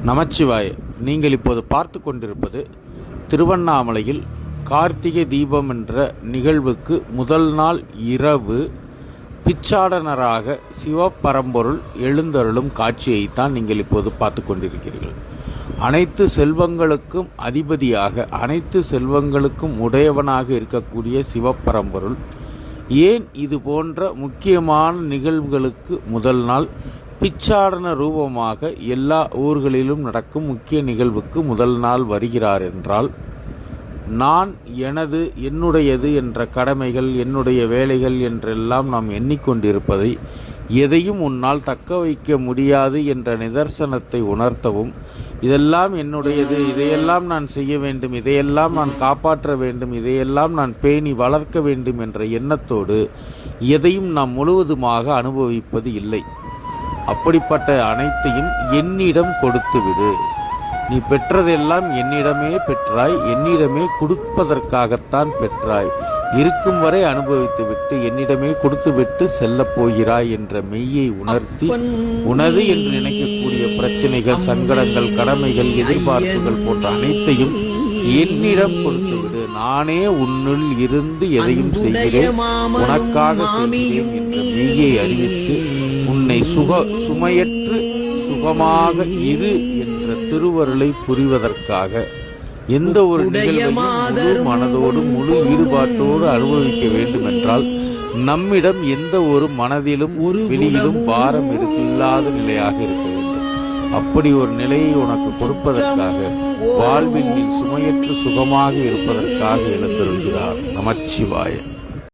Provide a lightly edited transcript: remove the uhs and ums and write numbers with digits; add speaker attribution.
Speaker 1: நமச்சிவாய. நீங்கள் இப்போது பார்த்து கொண்டிருப்பது திருவண்ணாமலையில் கார்த்திகை தீபம் என்ற நிகழ்வுக்கு முதல் நாள் இரவு பிச்சாடனராக சிவபரம்பொருள் எழுந்தருளும் காட்சியைத்தான் நீங்கள் இப்போது பார்த்து கொண்டிருக்கிறீர்கள். அனைத்து செல்வங்களுக்கும் அதிபதியாக, அனைத்து செல்வங்களுக்கும் உடையவனாக இருக்கக்கூடிய சிவபரம்பொருள் ஏன் இது போன்ற முக்கியமான நிகழ்வுகளுக்கு முதல் நாள் பிச்சாடன ரூபமாக எல்லா ஊர்களிலும் நடக்கும் முக்கிய நிகழ்வுக்கு முதல் நாள் வருகிறார் என்றால், நான் என்னுடையது என்ற கடமைகள், என்னுடைய வேலைகள் என்றெல்லாம் நாம் எண்ணிக்கொண்டிருப்பதை எதையும் உன்னால் தக்க வைக்க முடியாது என்ற நிதர்சனத்தை உணர்த்தவும், இதெல்லாம் என்னுடையது, இதையெல்லாம் நான் செய்ய வேண்டும், இதையெல்லாம் நான் காப்பாற்ற வேண்டும், இதையெல்லாம் நான் பேணி வளர்க்க வேண்டும் என்ற எண்ணத்தோடு எதையும் நாம் முழுவதுமாக அனுபவிப்பது இல்லை. அப்படிப்பட்ட அனைத்தையும் என்னிடம் கொடுத்துவிடு. நீ பெற்றதெல்லாம் என்னிடமே பெற்றாய், என்னிடமே கொடுப்பதற்காகத்தான் பெற்றாய். இருக்கும் வரை அனுபவித்துவிட்டு என்னிடமே கொடுத்துவிட்டு செல்லப் போகிறாய் என்ற மெய்யை உணர்த்தி, உனது என்று நினைக்கக்கூடிய பிரச்சனைகள், சங்கடங்கள், கடமைகள், எதிர்பார்ப்புகள் போன்ற அனைத்தையும் என்னிடம் கொடுத்துவிடு. நானே உன்னுள் இருந்து எதையும் செய்கிறேன், உனக்காக செய்கிறேன் என்ற மெய்யை அறிவித்து உன்னை சுமையற்று சுகமாக இரு என்ற திருவருளை புரிவதற்காக எந்த ஒரு நிகழ்வையும் முழு மனதோடு, முழு ஈடுபாட்டோடு அனுபவிக்க வேண்டும் என்றால் நம்மிடம் எந்த ஒரு மனதிலும் வெளியிலும் பாரம் இல்லாத நிலையாக இருக்க வேண்டும். அப்படி ஒரு நிலையை உனக்கு கொடுப்பதற்காக, வாழ்வில் நீ சுமையற்று சுகமாக இருப்பதற்காக எழுந்தருள்கிறார். நமச்சிவாய.